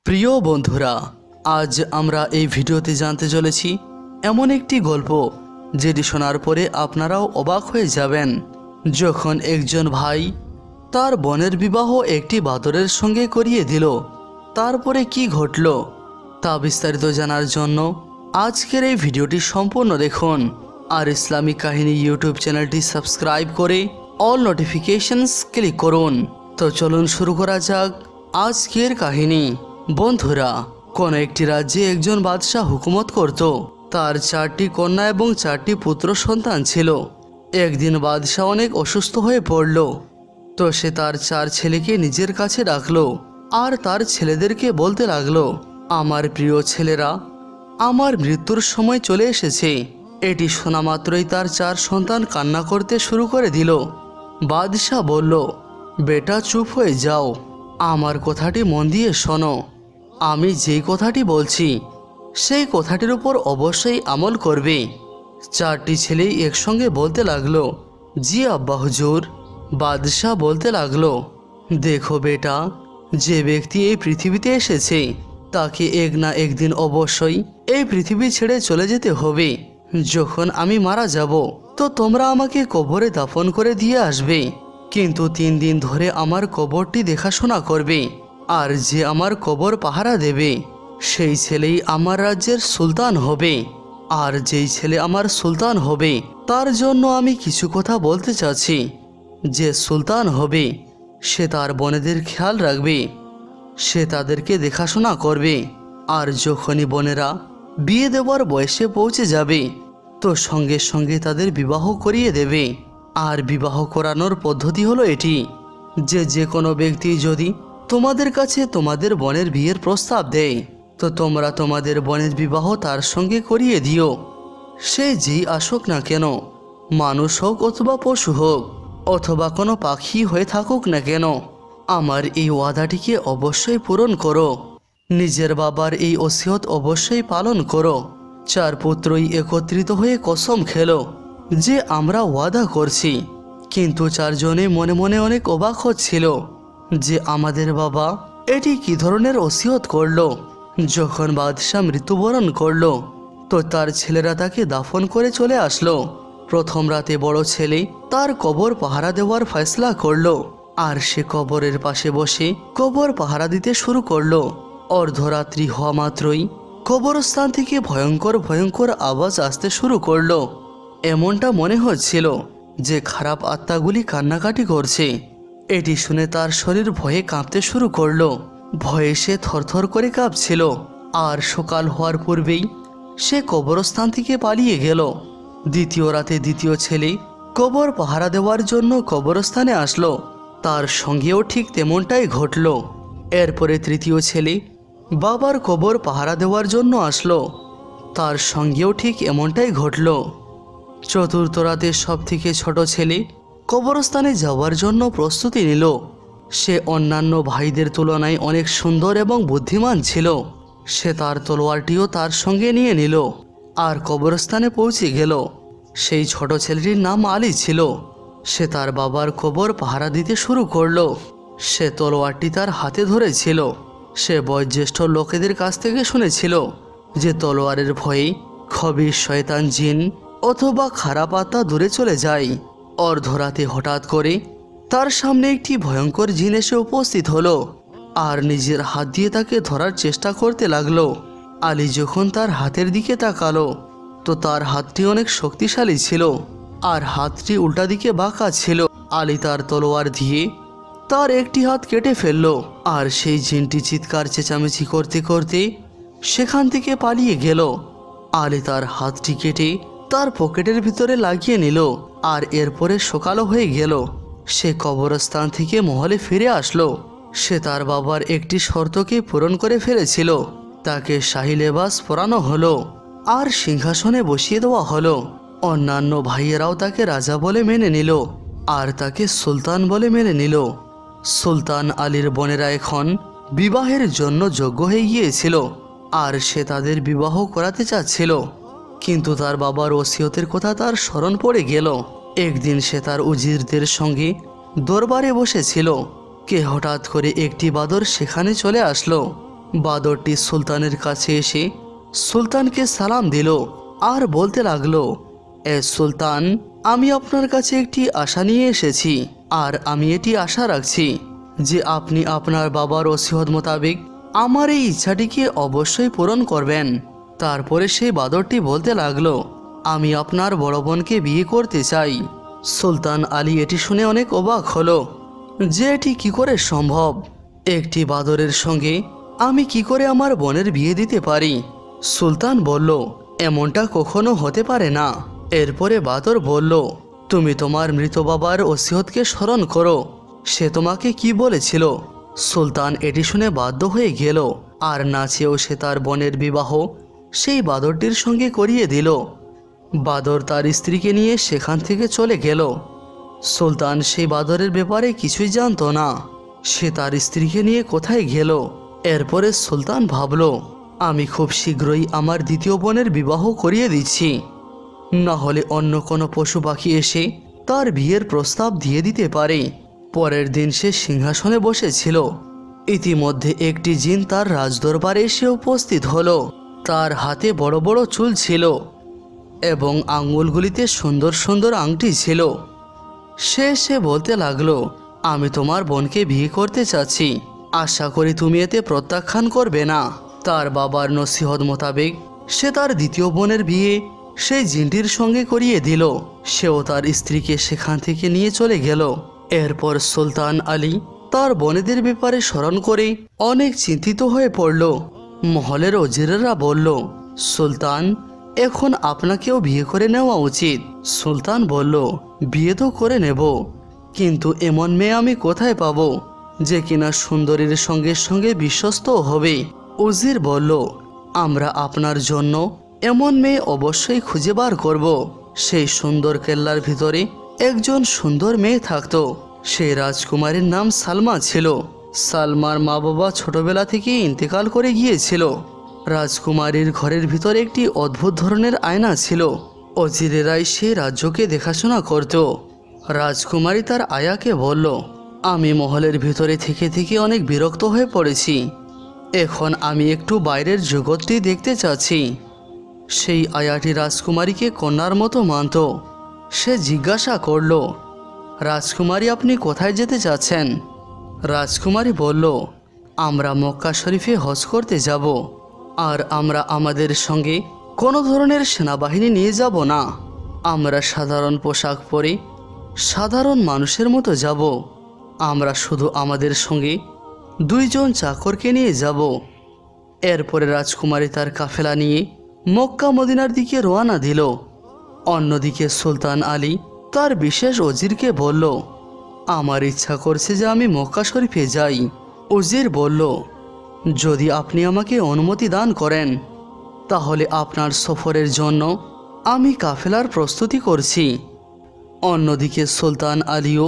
প্রিয় বন্ধুরা, আজ আমরা এই ভিডিওতে জানতে চলেছি এমন একটি গল্প যেটি শোনার পরে আপনারাও অবাক হয়ে যাবেন। যখন একজন ভাই তার বোনের বিবাহ একটি বাদরের সঙ্গে করিয়ে দিল, তারপরে কি ঘটল তা বিস্তারিত জানার জন্য আজকের এই ভিডিওটি সম্পূর্ণ দেখুন। আর ইসলামিক কাহিনী ইউটিউব চ্যানেলটি সাবস্ক্রাইব করে অল নোটিফিকেশনস ক্লিক করুন। তো চলুন শুরু করা যাক আজকের কাহিনী। বন্ধুরা, কোন একটি রাজ্যে একজন বাদশাহ হুকুমত করত। তার 4টি কন্যা এবং 4টি পুত্র সন্তান ছিল। একদিন বাদশাহ অনেক অসুস্থ হয়ে পড়ল। তো সে তার 4 ছেলেকে নিজের কাছে রাখলো আর তার ছেলেদেরকে বলতে লাগলো, আমার প্রিয় ছেলেরা, আমার মৃত্যুর সময় চলে এসেছে। এটি শোনা মাত্রই তার 4 সন্তান কান্না করতে শুরু করে দিল। বাদশাহ বলল, বেটা চুপ হয়ে যাও, আমার কথাটি মন দিয়ে শোনো। আমি যেই কথাটি বলছি সেই কথাটির উপর অবশ্যই আমল করবে। 4টি ছেলেই একসঙ্গে বলতে লাগলো, জি আব্বা হুজুর। বাদশাহ বলতে লাগলো, দেখো বেটা, যে ব্যক্তি এই পৃথিবীতে এসেছে তাকে এক না একদিন অবশ্যই এই পৃথিবী ছেড়ে চলে যেতে হবে। যখন আমি মারা যাব তো তোমরা আমাকে কবরে দাফন করে দিয়ে আসবে, কিন্তু 3 দিন ধরে আমার কবরটি দেখাশোনা করবে। আর যে আমার কবর পাহারা দেবে সেই ছেলেই আমার রাজ্যের সুলতান হবে। আর যেই ছেলে আমার সুলতান হবে তার জন্য আমি কিছু কথা বলতে চাচ্ছি। যে সুলতান হবে সে তার বোনেদের খেয়াল রাখবে, সে তাদেরকে দেখাশোনা করবে। আর যখনই বোনেরা বিয়ে দেওয়ার বয়সে পৌঁছে যাবে তো সঙ্গে সঙ্গে তাদের বিবাহ করিয়ে দেবে। আর বিবাহ করানোর পদ্ধতি হলো এটি, যে কোনো ব্যক্তি যদি তোমাদের কাছে তোমাদের বোনের বিয়ের প্রস্তাব দেয় তো তোমরা তোমাদের বোনের বিবাহ তার সঙ্গে করিয়ে দিও। সে যেই আসুক না কেন, মানুষ হোক অথবা পশু হোক অথবা কোনো পাখি হয়ে থাকুক না কেন, আমার এই ওয়াদাটিকে অবশ্যই পূরণ করো। নিজের বাবার এই ওসিয়ত অবশ্যই পালন করো। 4 পুত্রই একত্রিত হয়ে কসম খেলো যে আমরা ওয়াদা করছি। কিন্তু 4 জনে মনে মনে অনেক অবাক হচ্ছিল যে আমাদের বাবা এটি কি ধরনের ওসিয়ত করলো। যখন বাদশাহ মৃত্যুবরণ করলো তো তার ছেলেরা তাকে দাফন করে চলে আসলো। প্রথম রাতে বড় ছেলে তার কবর পাহারা দেওয়ার ফয়সলা করলো আর সে কবরের পাশে বসে কবর পাহারা দিতে শুরু করলো। অর্ধরাত্রি হওয়া মাত্রই কবরস্থান থেকে ভয়ঙ্কর ভয়ঙ্কর আওয়াজ আসতে শুরু করলো। এমনটা মনে হচ্ছিল যে খারাপ আত্মাগুলি কান্নাকাটি করছে। এটি শুনে তার শরীর ভয়ে কাঁপতে শুরু করলো। ভয়ে সে থরথর করে কাঁপছিল। আর সকাল হওয়ার পূর্বেই সে কবরস্থান থেকে পালিয়ে গেল। দ্বিতীয় রাতে দ্বিতীয় ছেলে কবর পাহারা দেওয়ার জন্য কবরস্থানে আসলো। তার সঙ্গেও ঠিক তেমনটাই ঘটল। এরপরে তৃতীয় ছেলে বাবার কবর পাহারা দেওয়ার জন্য আসলো। তার সঙ্গেও ঠিক এমনটাই ঘটল। চতুর্থ রাতে সব থেকে ছোট ছেলে কবরস্থানে যাওয়ার জন্য প্রস্তুতি নিল। সে অন্যান্য ভাইদের তুলনায় অনেক সুন্দর এবং বুদ্ধিমান ছিল। সে তার তলোয়ারটিও তার সঙ্গে নিয়ে নিল আর কবরস্থানে পৌঁছে গেল। সেই ছোট ছেলেটির নাম আলী ছিল। সে তার বাবার কবর পাহারা দিতে শুরু করলো। সে তলোয়ারটি তার হাতে ধরেছিল। সে বয়োজ্যেষ্ঠ লোকেদের কাছ থেকে শুনেছিল যে তলোয়ারের ভয়ে খবির শয়তান জিন অথবা খারাপ আত্মা দূরে চলে যায়। অর্ধরাতে হঠাৎ করে তার সামনে একটি ভয়ঙ্কর জিন এসে উপস্থিত হলো আর নিজের হাত দিয়ে তাকে ধরার চেষ্টা করতে লাগলো। আলী যখন তার হাতের দিকে তাকালো তো তার হাতটি অনেক শক্তিশালী ছিল আর হাতটি উল্টা দিকে বাঁকা ছিল। আলী তার তলোয়ার দিয়ে তার একটি হাত কেটে ফেলল আর সেই জিনটি চিৎকার চেঁচামেচি করতে করতে সেখান থেকে পালিয়ে গেল। আলী তার হাতটি কেটে তার পকেটের ভিতরে লাগিয়ে নিল। আর এরপরে সকালও হয়ে গেল। সে কবরস্থান থেকে মহলে ফিরে আসলো। সে তার বাবার একটি শর্তকে পূরণ করে ফেলেছিল। তাকে শাহী লেবাস পরানো হলো আর সিংহাসনে বসিয়ে দেওয়া হলো। অন্যান্য ভাইয়েরাও তাকে রাজা বলে মেনে নিল আর তাকে সুলতান বলে মেনে নিল। সুলতান আলীর বোনেরা এখন বিবাহের জন্য যোগ্য হয়ে গিয়েছিল আর সে তাদের বিবাহ করাতে চাচ্ছিল। কিন্তু তার বাবার ওসিয়তের কথা তার স্মরণ পড়ে গেল। একদিন সে তার উজিরদের সঙ্গে দরবারে বসেছিল। কে হঠাৎ করে একটি বাদর সেখানে চলে আসলো বাদরটি সুলতানের কাছে এসে সুলতানকে সালাম দিল আর বলতে লাগলো, এ সুলতান, আমি আপনার কাছে একটি আশা নিয়ে এসেছি, আর আমি এটি আশা রাখছি যে আপনি আপনার বাবার ওসিয়ত মোতাবেক আমার এই ইচ্ছাটিকে অবশ্যই পূরণ করবেন। তারপরে সেই বাদরটি বলতে লাগলো, আমি আপনার বড় বোনকে বিয়ে করতে চাই। সুলতান আলী এটি শুনে অনেক অবাক হলো যে এটি কি করে সম্ভব, একটি বাদরের সঙ্গে আমি কি করে আমার বোনের বিয়ে দিতে পারি। সুলতান বলল, এমনটা কখনো হতে পারে না। এরপরে বাদর বলল, তুমি তোমার মৃত বাবার ওসিয়তকে স্মরণ করো, সে তোমাকে কি বলেছিল। সুলতান এটি শুনে বাধ্য হয়ে গেল, আর না চেয়েও সে তার বোনের বিবাহ সেই বাদরটির সঙ্গে করিয়ে দিল। বাদর তার স্ত্রীকে নিয়ে সেখান থেকে চলে গেল। সুলতান সেই বাদরের ব্যাপারে কিছুই জানতো না, সে তার স্ত্রীকে নিয়ে কোথায় গেল। এরপরে সুলতান ভাবল, আমি খুব শীঘ্রই আমার দ্বিতীয় বোনের বিবাহ করিয়ে দিচ্ছি, না হলে অন্য কোনো পশু পাখি এসে তার বিয়ের প্রস্তাব দিয়ে দিতে পারে। পরের দিন সে সিংহাসনে বসেছিল। ইতিমধ্যে একটি জিন তার রাজদরবারে এসে উপস্থিত হলো। তার হাতে বড় বড় চুল ছিল এবং আঙ্গুলগুলিতে সুন্দর সুন্দর আংটি ছিল। সে বলতে লাগলো, আমি তোমার বোনকে বিয়ে করতে চাচ্ছি, আশা করি তুমি এতে প্রত্যাখ্যান করবে না। তার বাবার নসিহত মোতাবেক সে তার দ্বিতীয় বোনের বিয়ে সেই জিনটির সঙ্গে করিয়ে দিল। সেও তার স্ত্রীকে সেখান থেকে নিয়ে চলে গেল। এরপর সুলতান আলী তার বোনেদের ব্যাপারে স্মরণ করে অনেক চিন্তিত হয়ে পড়ল। মহলের ওজিরেরা বলল, সুলতান, এখন আপনাকেও বিয়ে করে নেওয়া উচিত। সুলতান বলল, বিয়ে তো করে নেব, কিন্তু এমন মেয়ে আমি কোথায় পাবো যে কিনা সুন্দরীর সঙ্গে সঙ্গে বিশ্বস্ত হবে। উজির বলল, আমরা আপনার জন্য এমন মেয়ে অবশ্যই খুঁজে বার করব। সেই সুন্দর কেল্লার ভিতরে একজন সুন্দর মেয়ে থাকতো। সেই রাজকুমারীর নাম সালমা ছিল। সালমার মা বাবা ছোটবেলা থেকেই ইন্তেকাল করে গিয়েছিল। রাজকুমারীর ঘরের ভিতরে একটি অদ্ভুত ধরনের আয়না ছিল। অজিরেরাই সেই রাজ্যকে দেখাশোনা করত। রাজকুমারী তার আয়াকে বলল, আমি মহলের ভিতরে থেকে থেকে অনেক বিরক্ত হয়ে পড়েছি, এখন আমি একটু বাইরের জগৎটি দেখতে চাচ্ছি। সেই আয়াটি রাজকুমারীকে কন্যার মতো মানত। সে জিজ্ঞাসা করল, রাজকুমারী, আপনি কোথায় যেতে চাচ্ছেন? রাজকুমারী বলল, আমরা মক্কা শরীফে হজ করতে যাব, আর আমরা আমাদের সঙ্গে কোনো ধরনের সেনাবাহিনী নিয়ে যাব না। আমরা সাধারণ পোশাক পরে সাধারণ মানুষের মতো যাব। আমরা শুধু আমাদের সঙ্গে 2 জন চাকরকে নিয়ে যাব। এরপরে রাজকুমারী তার কাফেলা নিয়ে মক্কা মদিনার দিকে রওনা দিল। অন্যদিকে সুলতান আলী তার বিশেষ ওজিরকে বলল, আমার ইচ্ছা করছে যে আমি মক্কা শরীফে যাই। উজির বলল, যদি আপনি আমাকে অনুমতি দান করেন তাহলে আপনার সফরের জন্য আমি কাফেলার প্রস্তুতি করছি। অন্যদিকে সুলতান আলীও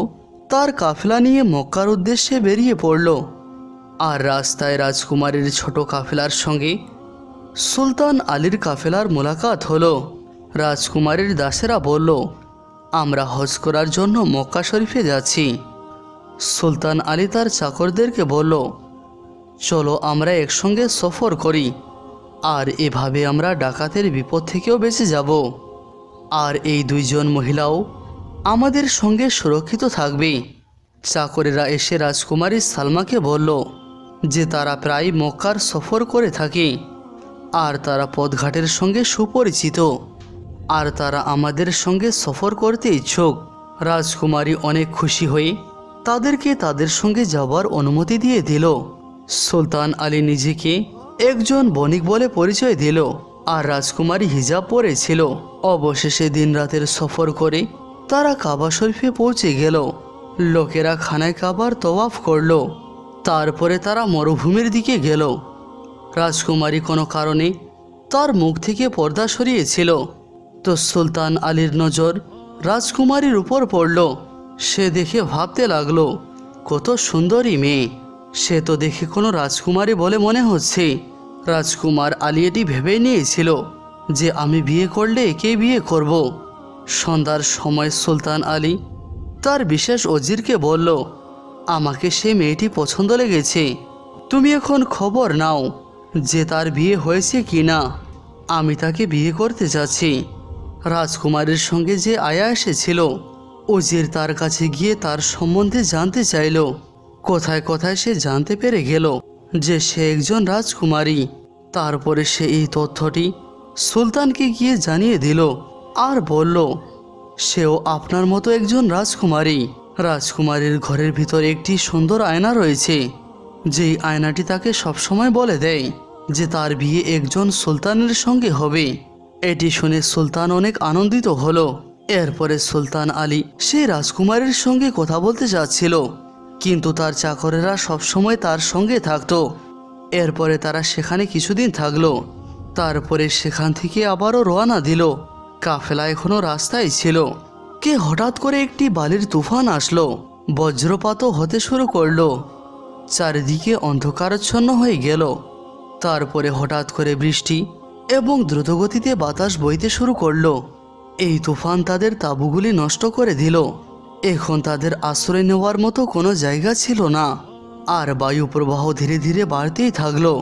তার কাফেলা নিয়ে মক্কার উদ্দেশ্যে বেরিয়ে পড়ল। আর রাস্তায় রাজকুমারীর ছোট কাফেলার সঙ্গে সুলতান আলীর কাফেলার মোলাকাত হলো। রাজকুমারীর দাসেরা বলল, আমরা হজ করার জন্য মক্কা শরীফে যাচ্ছি। সুলতান আলী তার চাকরদেরকে বলল, চলো আমরা একসঙ্গে সফর করি, আর এভাবে আমরা ডাকাতের বিপদ থেকেও বেঁচে যাব। আর এই 2 জন মহিলাও আমাদের সঙ্গে সুরক্ষিত থাকবে। চাকরেরা এসে রাজকুমারী সালমাকে বলল যে তারা প্রায় মক্কার সফর করে থাকে, আর তারা পথঘাটের সঙ্গে সুপরিচিত, আর তারা আমাদের সঙ্গে সফর করতে ইচ্ছুক। রাজকুমারী অনেক খুশি হয়ে তাদেরকে তাদের সঙ্গে যাবার অনুমতি দিয়ে দিল। সুলতান আলী নিজেকে একজন বণিক বলে পরিচয় দিল, আর রাজকুমারী হিজাব পরেছিল। অবশেষে দিন রাতের সফর করে তারা কাবা শরীফে পৌঁছে গেল। লোকেরা খানায় কাবার তওয়াফ করল। তারপরে তারা মরুভূমির দিকে গেল। রাজকুমারী কোনো কারণে তার মুখ থেকে পর্দা সরিয়েছিল। তো সুলতান আলীর নজর রাজকুমারীর উপর পড়ল। সে দেখে ভাবতে লাগলো, কত সুন্দরী মেয়ে, সে তো দেখে কোনো রাজকুমারী বলে মনে হচ্ছে। রাজকুমার আলী এটি ভেবে নিয়েছিল যে আমি বিয়ে করলে একেই বিয়ে করব। সন্ধ্যার সময় সুলতান আলী তার বিশেষ ওজিরকে বলল, আমাকে সেই মেয়েটি পছন্দ লেগেছে, তুমি এখন খবর নাও যে তার বিয়ে হয়েছে কি না। আমি তাকে বিয়ে করতে যাচ্ছি। রাজকুমারীর সঙ্গে যে আয়া এসেছিল, উজির তার কাছে গিয়ে তার সম্বন্ধে জানতে চাইল। কোথায় কোথায় সে জানতে পেরে গেল যে সে একজন রাজকুমারী। তারপরে সে এই তথ্যটি সুলতানকে গিয়ে জানিয়ে দিল আর বলল সেও আপনার মতো একজন রাজকুমারী। রাজকুমারীর ঘরের ভিতরে একটি সুন্দর আয়না রয়েছে, যেই আয়নাটি তাকে সবসময় বলে দেয় যে তার বিয়ে একজন সুলতানের সঙ্গে হবে। এটি শুনে সুলতান অনেক আনন্দিত হলো। এরপরে সুলতান আলী সেই রাজকুমারীর সঙ্গে কথা বলতে যাচ্ছিল, কিন্তু তার চাকরেরা সবসময় তার সঙ্গে থাকতো। এরপরে তারা সেখানে কিছুদিন থাকলো। তারপরে সেখান থেকে আবারও রওনা দিল। কাফেলা এখনো রাস্তায় ছিল। কে হঠাৎ করে একটি বালির তুফান আসলো, বজ্রপাতও হতে শুরু করলো। চারিদিকে অন্ধকারাচ্ছন্ন হয়ে গেল। তারপরে হঠাৎ করে বৃষ্টি এবং দ্রুতগতিতে বাতাস বইতে শুরু করলো। এই তুফান তাদের তাঁবুগুলি নষ্ট করে দিল। এখন তাদের আশ্রয় নেওয়ার মতো কোনো জায়গা ছিল না। আর বায়ু প্রবাহ ধীরে ধীরে বাড়তেই থাকলো।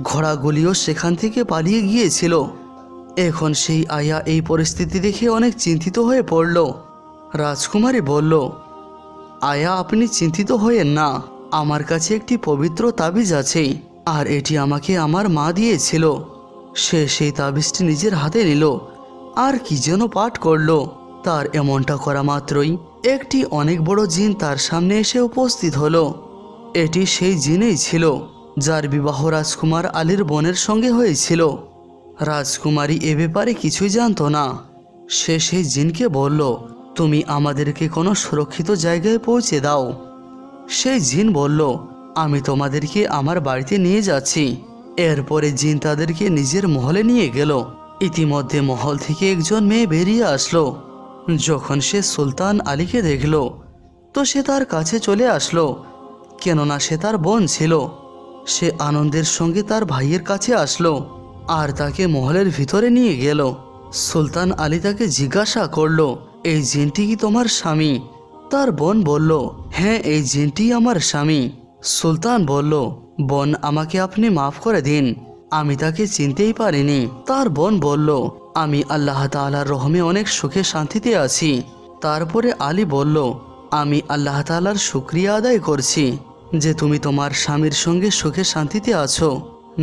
ঘোড়াগুলিও সেখান থেকে পালিয়ে গিয়েছিল। এখন সেই আয়া এই পরিস্থিতি দেখে অনেক চিন্তিত হয়ে পড়ল। রাজকুমারী বলল, আয়া, আপনি চিন্তিত হয়েন না। আমার কাছে একটি পবিত্র তাবিজ আছে, আর এটি আমাকে আমার মা দিয়েছিল। সে সেই তাবিজটি নিজের হাতে নিল আর কি যেন পাঠ করল। তার এমনটা করা মাত্রই একটি অনেক বড় জিন তার সামনে এসে উপস্থিত হলো। এটি সেই জিনেই ছিল যার বিবাহ রাজকুমার আলীর বোনের সঙ্গে হয়েছিল। রাজকুমারী এ ব্যাপারে কিছুই জানতো না। সে সেই জিনকে বলল, তুমি আমাদেরকে কোনো সুরক্ষিত জায়গায় পৌঁছে দাও। সেই জিন বলল, আমি তোমাদেরকে আমার বাড়িতে নিয়ে যাচ্ছি। এরপরে জিন তাদেরকে নিজের মহলে নিয়ে গেল। ইতিমধ্যে মহল থেকে একজন মেয়ে বেরিয়ে আসলো। যখন সে সুলতান আলীকে দেখল তো সে তার কাছে চলে আসলো, কেননা সে তার বোন ছিল। সে আনন্দের সঙ্গে তার ভাইয়ের কাছে আসলো আর তাকে মহলের ভিতরে নিয়ে গেল। সুলতান আলী তাকে জিজ্ঞাসা করলো, এই জিনটি কি তোমার স্বামী? তার বোন বলল, হ্যাঁ, এই জিনটি আমার স্বামী। সুলতান বলল, বোন, আমাকে আপনি মাফ করে দিন, আমি তাকে চিনতেই পারিনি। তার বোন বলল, আমি আল্লাহ তাআলার রহমে অনেক সুখে শান্তিতে আছি। তারপরে আলী বলল, আমি আল্লাহ তাআলার শুকরিয়া আদায় করছি যে তুমি তোমার স্বামীর সঙ্গে সুখে শান্তিতে আছো।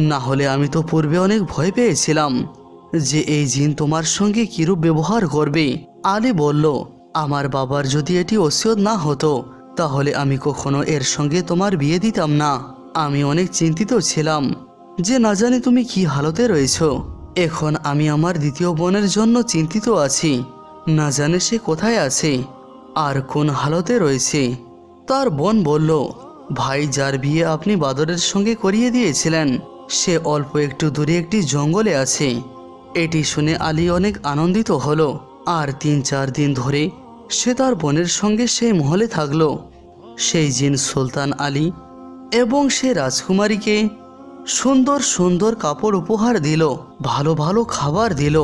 না হলে আমি তো পূর্বে অনেক ভয় পেয়েছিলাম যে এই জিন তোমার সঙ্গে কিরূপ ব্যবহার করবে। আলী বলল, আমার বাবার যদি এটি ওসিয়ত না হতো তাহলে আমি কখনো এর সঙ্গে তোমার বিয়ে দিতাম না। আমি অনেক চিন্তিত ছিলাম যে না জানি তুমি কি হালতে রয়েছো। এখন আমি আমার দ্বিতীয় বোনের জন্য চিন্তিত আছি, না জানে সে কোথায় আছে আর কোন হালতে রয়েছে। তার বোন বলল, ভাই, যার বিয়ে আপনি বাদরের সঙ্গে করিয়ে দিয়েছিলেন সে অল্প একটু দূরে একটি জঙ্গলে আছে। এটি শুনে আলী অনেক আনন্দিত হলো আর 3-4 দিন ধরে সে তার বোনের সঙ্গে সেই মহলে থাকলো। সেই জিন সুলতান আলী এবং সে রাজকুমারীকে সুন্দর সুন্দর কাপড় উপহার দিল, ভালো ভালো খাবার দিল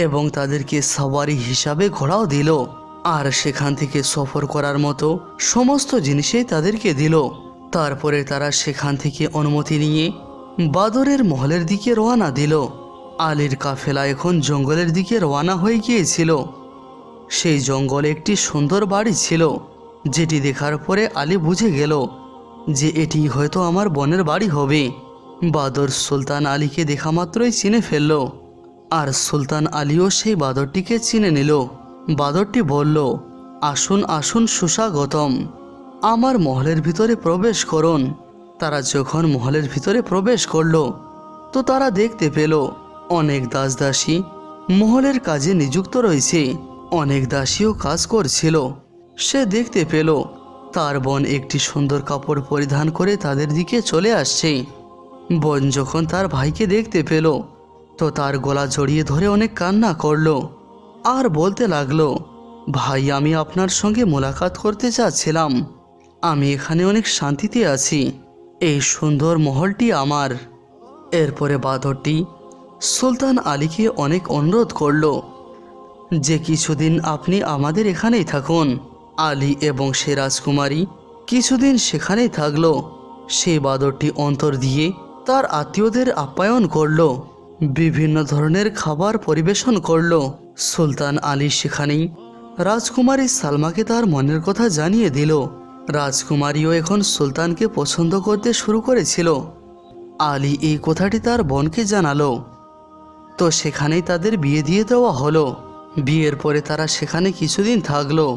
এবং তাদেরকে সওয়ারি হিসাবে ঘোড়াও দিল। আর সেখান থেকে সফর করার মতো সমস্ত জিনিসই তাদেরকে দিল। তারপরে তারা সেখান থেকে অনুমতি নিয়ে বাদরের মহলের দিকে রওনা দিল। আলীর কাফেলা এখন জঙ্গলের দিকে রওনা হয়ে গিয়েছিল। সেই জঙ্গলে একটি সুন্দর বাড়ি ছিল, যেটি দেখার পরে আলী বুঝে গেল যে এটি হয়তো আমার বোনের বাড়ি হবে। বাদর সুলতান আলীকে দেখা মাত্রই চিনে ফেলল আর সুলতান আলীও সেই বাদরটিকে চিনে নিল। বাদরটি বলল, আসুন আসুন, সুস্বাগতম, আমার মহলের ভিতরে প্রবেশ করুন। তারা যখন মহলের ভিতরে প্রবেশ করল তো তারা দেখতে পেল অনেক দাসদাসী মহলের কাজে নিযুক্ত রয়েছে। অনেক দাসীও কাজ করছিল। সে দেখতে পেল তার বোন একটি সুন্দর কাপড় পরিধান করে তাদের দিকে চলে আসছে। বোন যখন তার ভাইকে দেখতে পেল তো তার গলা জড়িয়ে ধরে অনেক কান্না করলো আর বলতে লাগলো, ভাই, আমি আপনার সঙ্গে মোলাকাত করতে চাচ্ছিলাম। আমি এখানে অনেক শান্তিতে আছি, এই সুন্দর মহলটি আমার। এরপরে বাদরটি সুলতান আলীকে অনেক অনুরোধ করল যে কিছুদিন আপনি আমাদের এখানেই থাকুন। আলী এবং সে রাজকুমারী কিছুদিন সেখানেই থাকলো। সেই বাদরটি অন্তর দিয়ে তার আত্মীয়দের আপ্যায়ন করলো, বিভিন্ন ধরনের খাবার পরিবেশন করলো। সুলতান আলী সেখানেই রাজকুমারী সালমাকে তার মনের কথা জানিয়ে দিল। রাজকুমারীও এখন সুলতানকে পছন্দ করতে শুরু করেছিল। আলী এই কথাটি তার বোনকে জানালো, তো সেখানেই তাদের বিয়ে দিয়ে দেওয়া হলো। বিয়ের পরে তারা সেখানে কিছুদিন থাকলো।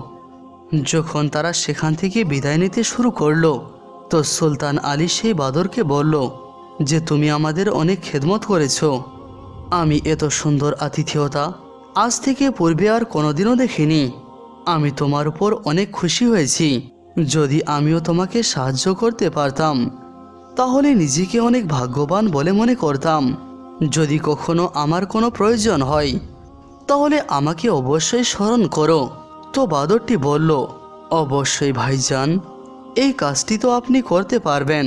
যখন তারা সেখান থেকে বিদায় নিতে শুরু করলো, তো সুলতান আলী সেই বাদরকে বলল যে তুমি আমাদের অনেক খেদমত করেছো। আমি এত সুন্দর আতিথেয়তা আজ থেকে পূর্বে আর কোনোদিনও দেখিনি। আমি তোমার উপর অনেক খুশি হয়েছি। যদি আমিও তোমাকে সাহায্য করতে পারতাম তাহলে নিজেকে অনেক ভাগ্যবান বলে মনে করতাম। যদি কখনো আমার কোনো প্রয়োজন হয় তাহলে আমাকে অবশ্যই স্মরণ করো। তো বাদরটি বলল, অবশ্যই ভাইজান, এই কাজটি তো আপনি করতে পারবেন।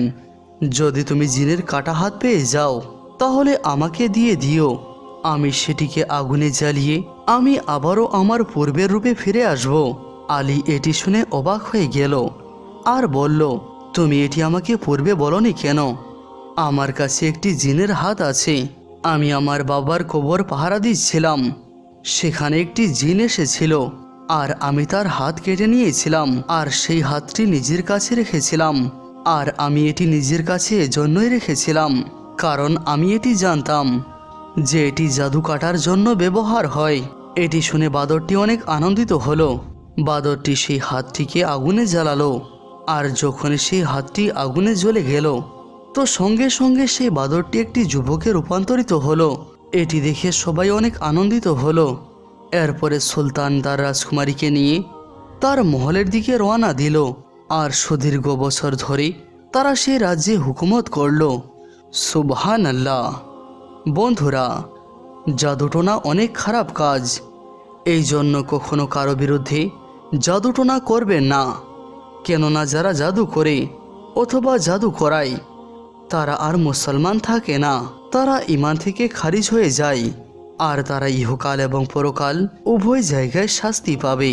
যদি তুমি জিনের কাটা হাত পেয়ে যাও তাহলে আমাকে দিয়ে দিও। আমি সেটিকে আগুনে জ্বালিয়ে আমি আবারও আমার পূর্বের রূপে ফিরে আসব। আলী এটি শুনে অবাক হয়ে গেল আর বলল, তুমি এটি আমাকে পূর্বে বলনি কেন? আমার কাছে একটি জিনের হাত আছে। আমি আমার বাবার কবর পাহারা দিচ্ছিলাম, সেখানে একটি জিন এসেছিল আর আমি তার হাত কেটে নিয়েছিলাম আর সেই হাতটি নিজের কাছে রেখেছিলাম। আর আমি এটি নিজের কাছে এজন্যই রেখেছিলাম কারণ আমি এটি জানতাম যে এটি জাদু কাটার জন্য ব্যবহার হয়। এটি শুনে বাদরটি অনেক আনন্দিত হলো। বাদরটি সেই হাতটিকে আগুনে জ্বালালো আর যখন সেই হাতটি আগুনে জ্বলে গেল তো সঙ্গে সঙ্গে সেই বাদরটি একটি যুবকে রূপান্তরিত হলো। এটি দেখে সবাই অনেক আনন্দিত হলো। এরপরে সুলতান তার রাজকুমারীকে নিয়ে তার মহলের দিকে রওনা দিল আর সুদীর্ঘ বছর ধরে তারা সেই রাজ্যে হুকুমত করল। সুবহানাল্লাহ। বন্ধুরা, জাদুটোনা অনেক খারাপ কাজ, এই জন্য কখনো কারো বিরুদ্ধে জাদুটোনা করবেন না। কেননা যারা জাদু করে অথবা জাদু করায় তারা আর মুসলমান থাকে না, তারা ঈমান থেকে খারিজ হয়ে যায় আর তারা ইহকাল এবং পরকাল উভয় জায়গায় শাস্তি পাবে।